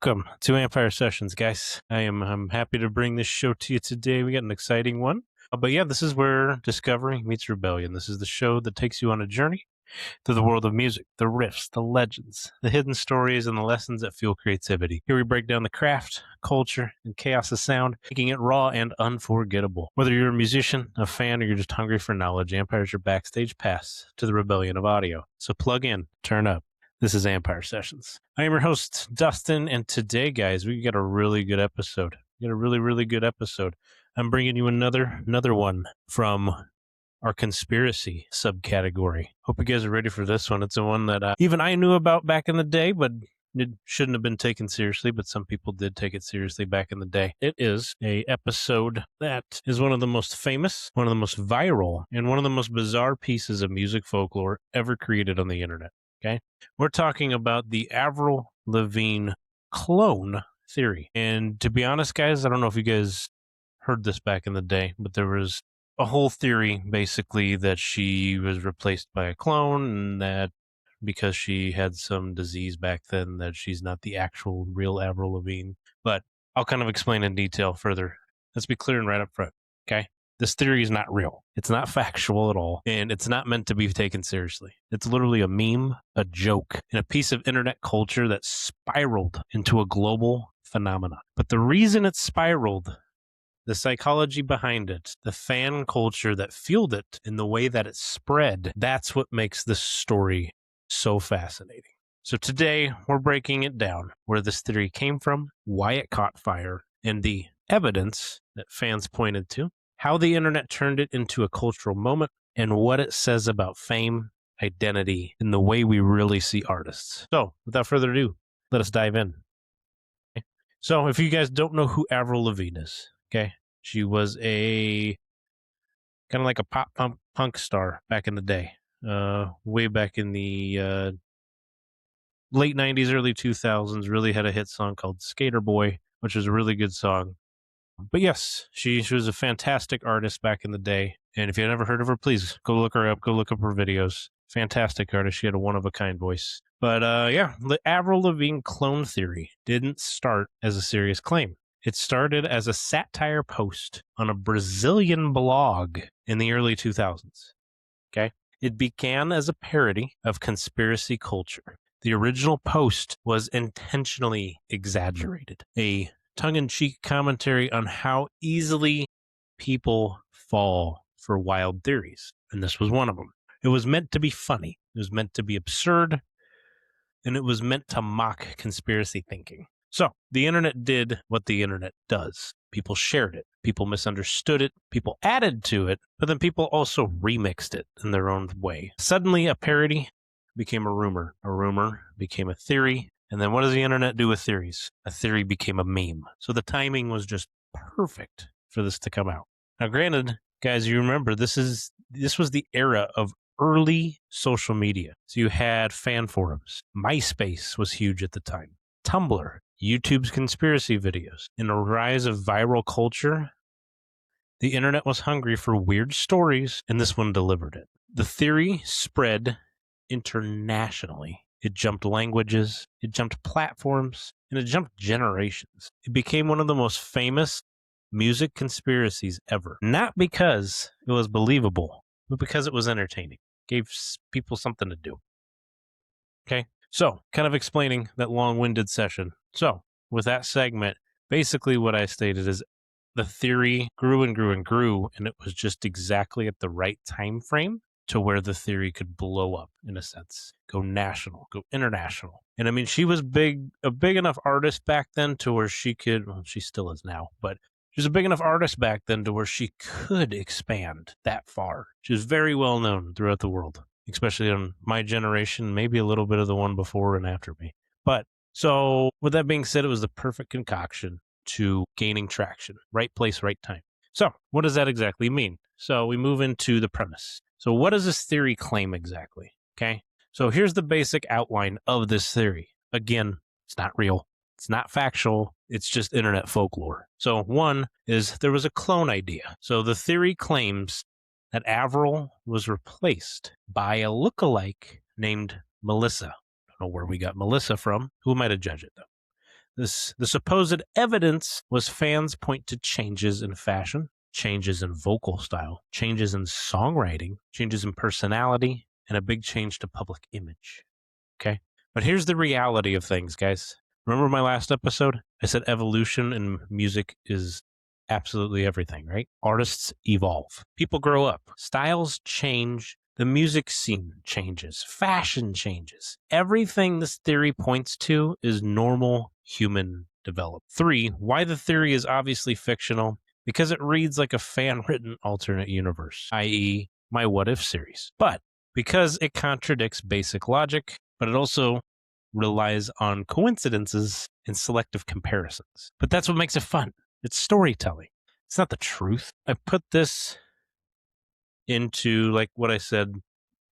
Welcome to Ampyre Sessions, guys. I'm happy to bring this show to you today. We got an exciting one. But yeah, this is where discovery meets rebellion. This is the show that takes you on a journey through the world of music, the riffs, the legends, the hidden stories, and the lessons that fuel creativity. Here we break down the craft, culture, and chaos of sound, making it raw and unforgettable. Whether you're a musician, a fan, or you're just hungry for knowledge, Ampyre's your backstage pass to the rebellion of audio. So plug in, turn up. This is Ampyre Sessions. I am your host, Dustin, and today, guys, we got a really good episode. We got a really good episode. I'm bringing you another one from our conspiracy subcategory. Hope you guys are ready for this one. It's a one that even I knew about back in the day, but it shouldn't have been taken seriously, but some people did take it seriously back in the day. It is a episode that is one of the most famous, one of the most viral, and one of the most bizarre pieces of music folklore ever created on the internet. Okay, we're talking about the Avril Lavigne clone theory. And to be honest, guys, I don't know if you guys heard this back in the day, but there was a whole theory basically that she was replaced by a clone, and that because she had some disease back then that she's not the actual real Avril Lavigne. But I'll kind of explain in detail further. Let's be clear and right up front, okay? This theory is not real. It's not factual at all, and it's not meant to be taken seriously. It's literally a meme, a joke, and a piece of internet culture that spiraled into a global phenomenon. But the reason it spiraled, the psychology behind it, the fan culture that fueled it, and the way that it spread, that's what makes this story so fascinating. So today, we're breaking it down, where this theory came from, why it caught fire, and the evidence that fans pointed to, how the internet turned it into a cultural moment, and what it says about fame, identity, and the way we really see artists. So, without further ado, let us dive in. Okay. So, if you guys don't know who Avril Lavigne is, okay, she was a kind of like a pop punk star back in the day, way back in the late 90s, early 2000s, really had a hit song called Skater Boy, which is a really good song. But yes, she was a fantastic artist back in the day. And if you've never heard of her, please go look her up. Go look up her videos. Fantastic artist. She had a one-of-a-kind voice. But yeah, the Avril Lavigne clone theory didn't start as a serious claim. It started as a satire post on a Brazilian blog in the early 2000s. Okay? It began as a parody of conspiracy culture. The original post was intentionally exaggerated. A tongue-in-cheek commentary on how easily people fall for wild theories, and this was one of them. It was meant to be funny, it was meant to be absurd, and it was meant to mock conspiracy thinking. So, the internet did what the internet does. People shared it, people misunderstood it, people added to it, but then people also remixed it in their own way. Suddenly, a parody became a rumor became a theory. And then what does the internet do with theories? A theory became a meme. So the timing was just perfect for this to come out. Now, granted, guys, you remember this was the era of early social media. So you had fan forums. MySpace was huge at the time. Tumblr, YouTube's conspiracy videos. In a rise of viral culture, the internet was hungry for weird stories, and this one delivered it. The theory spread internationally. It jumped languages, it jumped platforms, and it jumped generations. It became one of the most famous music conspiracies ever. Not because it was believable, but because it was entertaining. It gave people something to do. Okay, so kind of explaining that long-winded session. So with that segment, basically what I stated is the theory grew and grew and grew, and it was just exactly at the right time frame to where the theory could blow up, in a sense, go national, go international. And I mean, she was a big enough artist back then to where she could, well, she still is now, but she was a big enough artist back then to where she could expand that far. She was very well known throughout the world, especially on my generation, maybe a little bit of the one before and after me. But so with that being said, it was the perfect concoction to gaining traction. Right place, right time. So what does that exactly mean? So we move into the premise. So what does this theory claim exactly? Okay, so here's the basic outline of this theory. Again, it's not real. It's not factual. It's just internet folklore. So one is there was a clone idea. So the theory claims that Avril was replaced by a lookalike named Melissa. I don't know where we got Melissa from. Who am I to judge it, though? The supposed evidence was fans point to changes in fashion, changes in vocal style, changes in songwriting, changes in personality, and a big change to public image. Okay? But here's the reality of things, guys. Remember my last episode? I said evolution in music is absolutely everything, right? Artists evolve. People grow up. Styles change. The music scene changes. Fashion changes. Everything this theory points to is normal human development. 3, why the theory is obviously fictional. Because it reads like a fan-written alternate universe, i.e. my What If series. But because it contradicts basic logic, but it also relies on coincidences and selective comparisons. But that's what makes it fun. It's storytelling. It's not the truth. I put this into, like what I said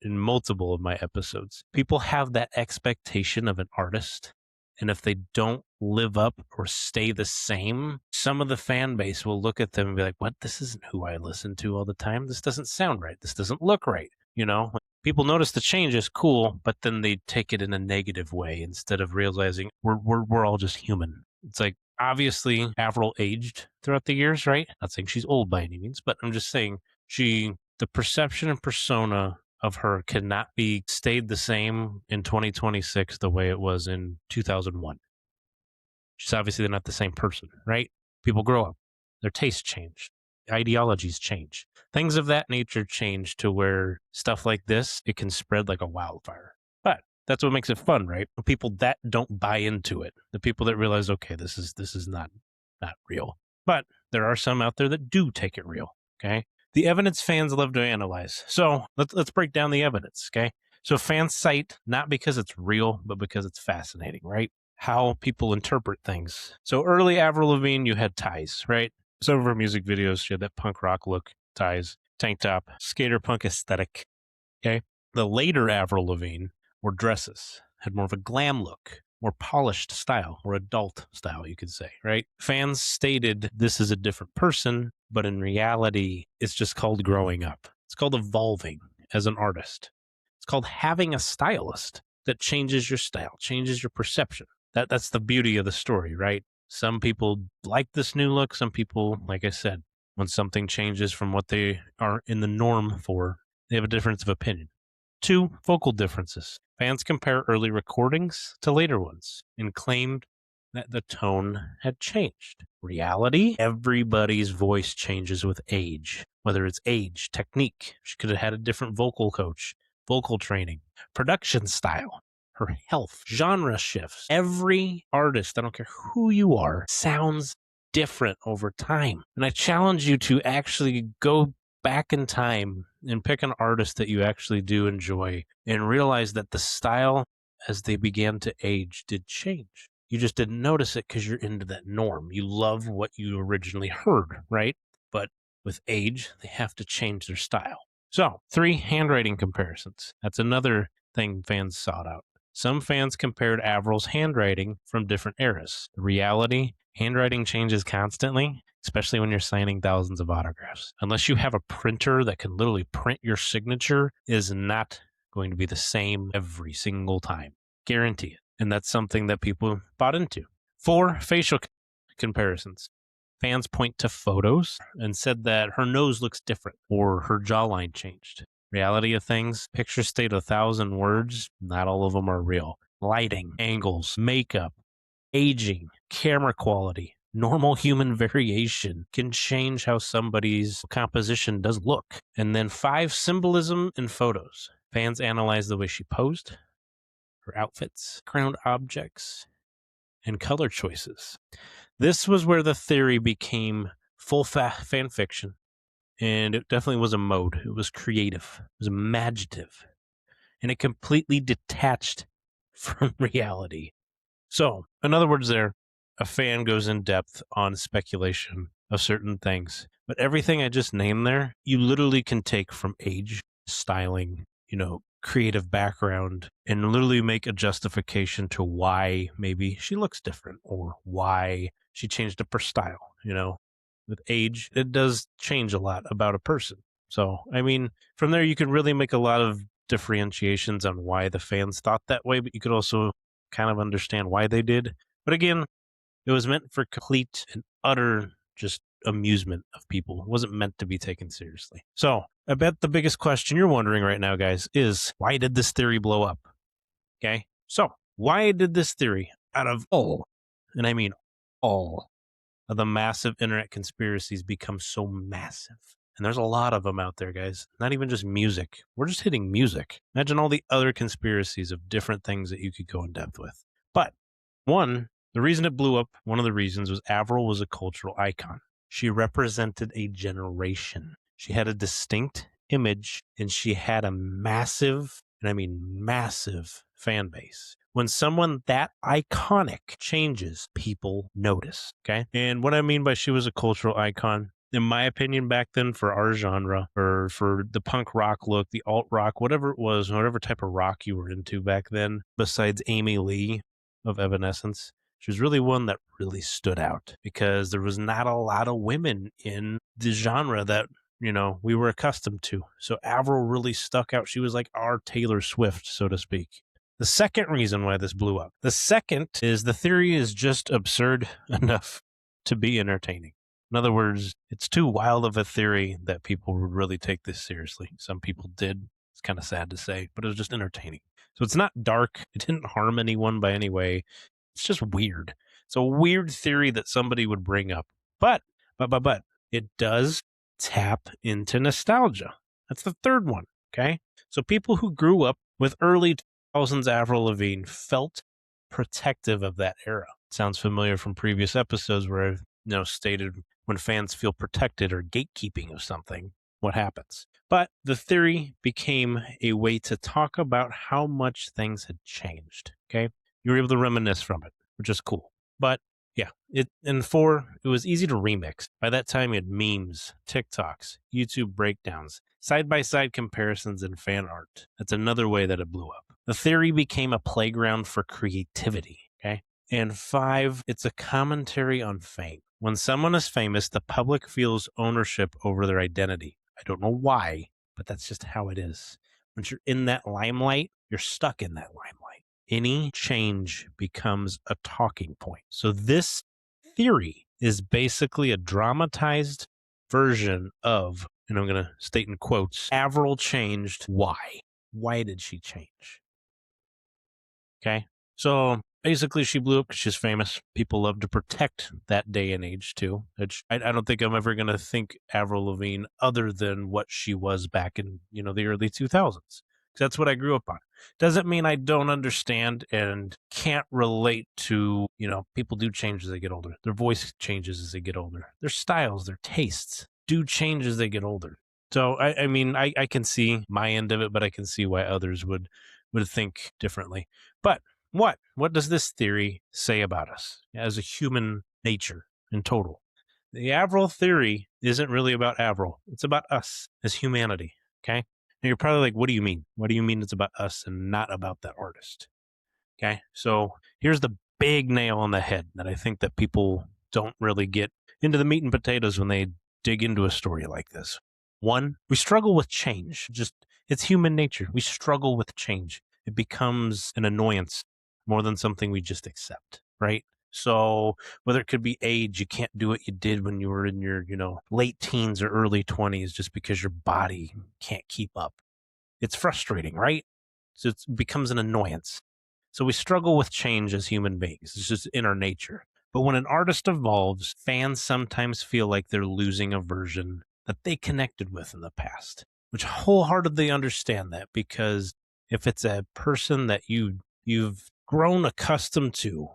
in multiple of my episodes. People have that expectation of an artist, and if they don't live up or stay the same, some of the fan base will look at them and be like, what? This isn't who I listen to all the time. This doesn't sound right. This doesn't look right. You know, people notice the change is cool, but then they take it in a negative way instead of realizing we're all just human. It's like, obviously, Avril aged throughout the years, right? Not saying she's old by any means, but I'm just saying the perception and persona of her cannot be stayed the same in 2026 the way it was in 2001. She's obviously not the same person, right? People grow up. Their tastes change. Ideologies change. Things of that nature change to where stuff like this, it can spread like a wildfire. But that's what makes it fun, right? The people that don't buy into it, the people that realize, okay, this is not real. But there are some out there that do take it real, okay? The evidence fans love to analyze. So let's break down the evidence, okay? So fans cite not because it's real, but because it's fascinating, right? How people interpret things. So early Avril Lavigne, you had ties, right? Some of her music videos, she had that punk rock look, ties, tank top, skater punk aesthetic, okay? The later Avril Lavigne wore dresses, had more of a glam look, more polished style, or adult style, you could say, right? Fans stated this is a different person, but in reality, it's just called growing up. It's called evolving as an artist. It's called having a stylist that changes your style, changes your perception. That's the beauty of the story, right? Some people like this new look. Some people, like I said, when something changes from what they are in the norm for, they have a difference of opinion. 2, vocal differences. Fans compare early recordings to later ones and claimed that the tone had changed. Reality, everybody's voice changes with age, whether it's age, technique. She could have had a different vocal coach, vocal training, production style, her health, genre shifts. Every artist, I don't care who you are, sounds different over time. And I challenge you to actually go back in time and pick an artist that you actually do enjoy and realize that the style as they began to age did change. You just didn't notice it because you're into that norm. You love what you originally heard, right? But with age, they have to change their style. So, 3, handwriting comparisons. That's another thing fans sought out. Some fans compared Avril's handwriting from different eras. The reality, handwriting changes constantly, especially when you're signing thousands of autographs. Unless you have a printer that can literally print your signature, it is not going to be the same every single time. Guarantee it. And that's something that people bought into. 4, facial comparisons. Fans point to photos and said that her nose looks different or her jawline changed. Reality of things, pictures state 1,000 words, not all of them are real. Lighting, angles, makeup, aging, camera quality, normal human variation can change how somebody's composition does look. And then 5, symbolism in photos. Fans analyze the way she posed, her outfits, background objects, and color choices. This was where the theory became full fan fiction, and it definitely was a mode. It was creative, it was imaginative, and it completely detached from reality. So, in other words, a fan goes in depth on speculation of certain things, but everything I just named there, you literally can take from age, styling, creative background, and literally make a justification to why maybe she looks different or why she changed up her style. With age, it does change a lot about a person. So, I mean, from there, you can really make a lot of differentiations on why the fans thought that way, but you could also kind of understand why they did. But again, It was meant for complete and utter just amusement of people. It wasn't meant to be taken seriously. So I bet the biggest question you're wondering right now, guys, is why did this theory blow up? Okay. So why did this theory, out of all, and I mean all, of the massive internet conspiracies become so massive? And there's a lot of them out there, guys. Not even just music. We're just hitting music. Imagine all the other conspiracies of different things that you could go in depth with. But the reason it blew up, one of the reasons was Avril was a cultural icon. She represented a generation. She had a distinct image and she had a massive, and I mean massive, fan base. When someone that iconic changes, people notice. Okay. And what I mean by she was a cultural icon, in my opinion, back then for our genre, or for the punk rock look, the alt rock, whatever it was, whatever type of rock you were into back then, besides Amy Lee of Evanescence, she was really one that really stood out because there was not a lot of women in the genre that, we were accustomed to. So Avril really stuck out. She was like our Taylor Swift, so to speak. The second reason why this blew up, the second is the theory is just absurd enough to be entertaining. In other words, it's too wild of a theory that people would really take this seriously. Some people did. It's kind of sad to say, but it was just entertaining. So it's not dark. It didn't harm anyone by any way. It's just weird. It's a weird theory that somebody would bring up. But, it does tap into nostalgia. That's the third one, okay? So people who grew up with early 2000s Avril Lavigne felt protective of that era. Sounds familiar from previous episodes where I've stated when fans feel protected or gatekeeping of something, what happens. But the theory became a way to talk about how much things had changed, okay? You were able to reminisce from it, which is cool. But yeah, it was easy to remix. By that time, you had memes, TikToks, YouTube breakdowns, side-by-side comparisons, and fan art. That's another way that it blew up. The theory became a playground for creativity, okay? And 5, it's a commentary on fame. When someone is famous, the public feels ownership over their identity. I don't know why, but that's just how it is. Once you're in that limelight, you're stuck in that limelight. Any change becomes a talking point. So this theory is basically a dramatized version of, and I'm going to state in quotes, Avril changed. Why? Why did she change? Okay. So basically, she blew up because she's famous. People love to protect that day and age, too. Which I don't think I'm ever going to think Avril Lavigne other than what she was back in, the early 2000s. Because that's what I grew up on. Doesn't mean I don't understand and can't relate to, people do change as they get older. Their voice changes as they get older. Their styles, their tastes do change as they get older. So, I can see my end of it, but I can see why others would think differently. But what does this theory say about us as a human nature in total? The Avril theory isn't really about Avril. It's about us as humanity, okay? And you're probably like, what do you mean? What do you mean it's about us and not about that artist? Okay, so here's the big nail on the head that I think that people don't really get into the meat and potatoes when they dig into a story like this. 1, we struggle with change. It's human nature. We struggle with change. It becomes an annoyance more than something we just accept, right? So whether it could be age, you can't do what you did when you were in your, late teens or early 20s just because your body can't keep up. It's frustrating, right? So it becomes an annoyance. So we struggle with change as human beings. It's just in our nature. But when an artist evolves, fans sometimes feel like they're losing a version that they connected with in the past, which wholeheartedly understand that, because if it's a person that you've grown accustomed to,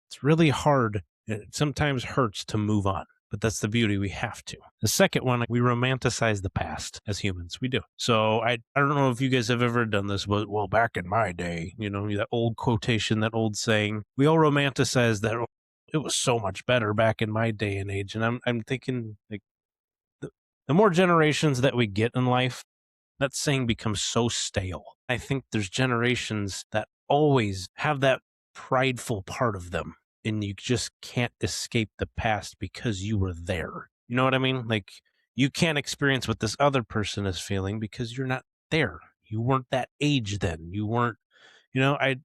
it's really hard. It sometimes hurts to move on. But that's the beauty. We have to. The second one, we romanticize the past as humans. We do. So I don't know if you guys have ever done this, but back in my day, that old quotation, that old saying, we all romanticize that it was so much better back in my day and age. And I'm thinking, like, the more generations that we get in life, that saying becomes so stale. I think there's generations that always have that prideful part of them, and you just can't escape the past because you were there. You know what I mean? Like, you can't experience what this other person is feeling because you're not there. You weren't that age then. You weren't, I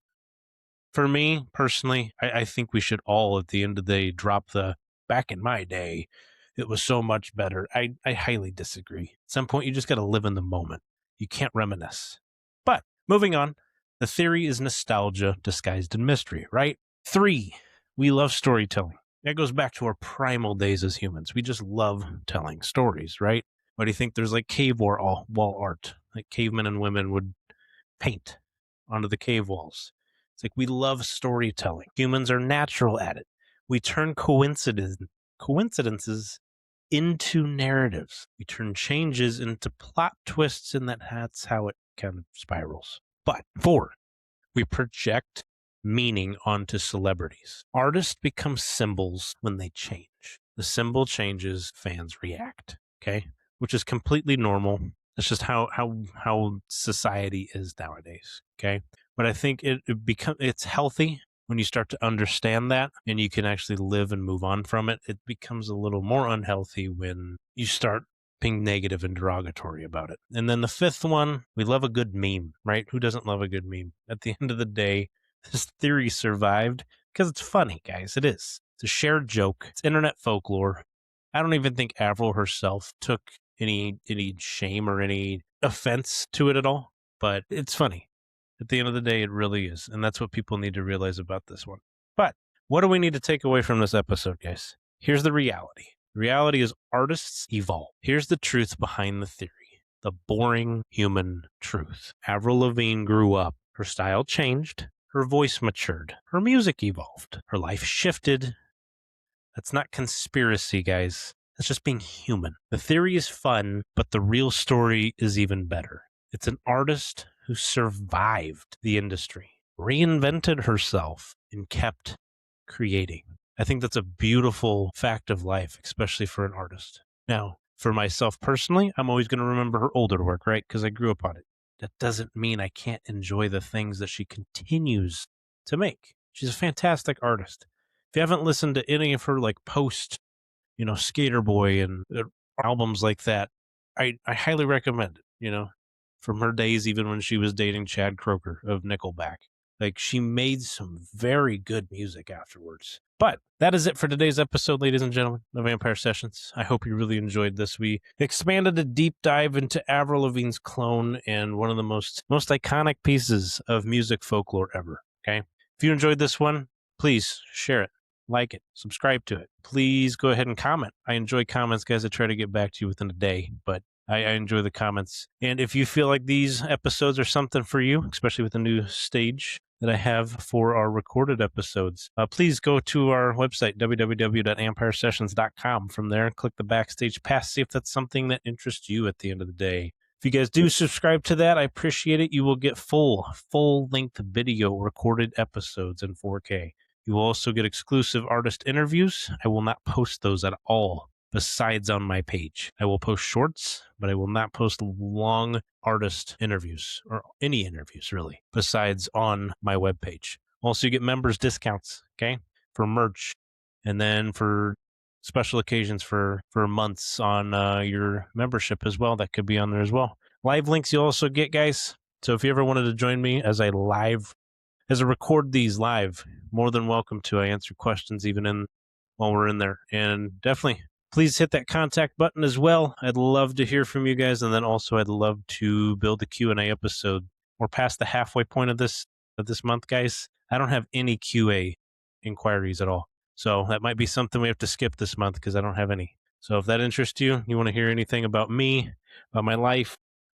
For me personally, I think we should all at the end of the day drop the back in my day, it was so much better. I highly disagree. At some point, you just got to live in the moment. You can't reminisce. But moving on, the theory is nostalgia disguised in mystery, right? 3, we love storytelling. That goes back to our primal days as humans. We just love telling stories, right? Why do you think there's like cave wall art? Like cavemen and women would paint onto the cave walls. It's like we love storytelling. Humans are natural at it. We turn coincidences into narratives. We turn changes into plot twists, and that's how it kind of spirals. But 4, we project meaning onto celebrities. Artists become symbols when they change. The symbol changes, fans react. Okay, which is completely normal. That's just how society is nowadays. Okay, but I think it's healthy when you start to understand that and you can actually live and move on from it. It becomes a little more unhealthy when you start being negative and derogatory about it. And then the 5th one, we love a good meme, right? Who doesn't love a good meme? At the end of the day, this theory survived because it's funny, guys. It is. It's a shared joke. It's internet folklore. I don't even think Avril herself took any shame or any offense to it at all, but it's funny. At the end of the day, it really is. And that's what people need to realize about this one. But what do we need to take away from this episode, guys? Here's the reality. The reality is artists evolve. Here's the truth behind the theory. The boring human truth. Avril Lavigne grew up. Her style changed. Her voice matured. Her music evolved. Her life shifted. That's not conspiracy, guys. That's just being human. The theory is fun, but the real story is even better. It's an artist who survived the industry, reinvented herself, and kept creating. I think that's a beautiful fact of life, especially for an artist. Now, for myself personally, I'm always going to remember her older work, right? Because I grew up on it. That doesn't mean I can't enjoy the things that she continues to make. She's a fantastic artist. If you haven't listened to any of her like post, Skater Boy and albums like that, I highly recommend it, from her days even when she was dating Chad Kroeger of Nickelback. Like, she made some very good music afterwards. But that is it for today's episode, ladies and gentlemen, of Ampyre Sessions. I hope you really enjoyed this. We expanded a deep dive into Avril Lavigne's Clone and one of the most iconic pieces of music folklore ever. Okay? If you enjoyed this one, please share it, like it, subscribe to it. Please go ahead and comment. I enjoy comments, guys. I try to get back to you within a day, but I enjoy the comments. And if you feel like these episodes are something for you, especially with the new stage that I have for our recorded episodes, please go to our website, www.ampyresessions.com. From there, click the Backstage Pass, see if that's something that interests you at the end of the day. If you guys do subscribe to that, I appreciate it. You will get full-length video recorded episodes in 4K. You will also get exclusive artist interviews. I will not post those at all besides on my page. I will post shorts, but I will not post long artist interviews or any interviews really besides on my webpage. Also, you get members discounts, okay, for merch, and then for special occasions for months on your membership as well. That could be on there as well. Live links you also get, guys. So if you ever wanted to join me as I record these live, more than welcome to. I answer questions even while we're in there. And definitely, please hit that contact button as well. I'd love to hear from you guys. And then also I'd love to build a Q&A episode. We're past the halfway point of this month, guys. I don't have any QA inquiries at all. So that might be something we have to skip this month because I don't have any. So if that interests you, you want to hear anything about me, about my life,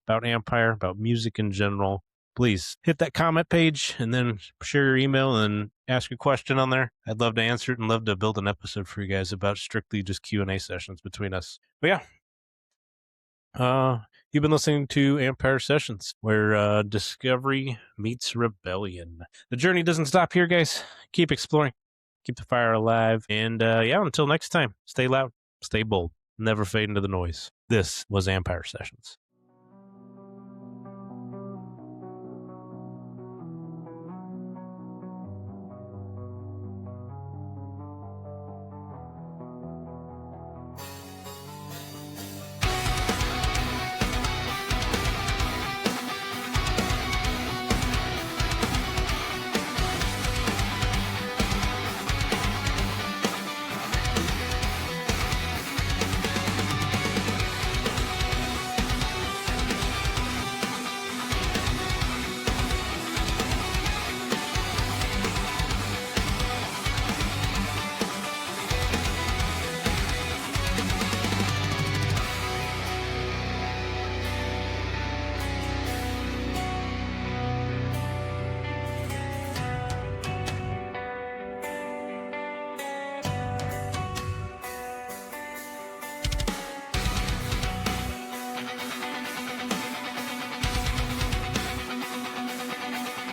about Ampyre, about music in general, please hit that comment page and then share your email and ask a question on there. I'd love to answer it and love to build an episode for you guys about strictly just Q&A sessions between us. But yeah, you've been listening to Ampyre Sessions, where discovery meets rebellion. The journey doesn't stop here, guys. Keep exploring. Keep the fire alive. And until next time, stay loud, stay bold, never fade into the noise. This was Ampyre Sessions.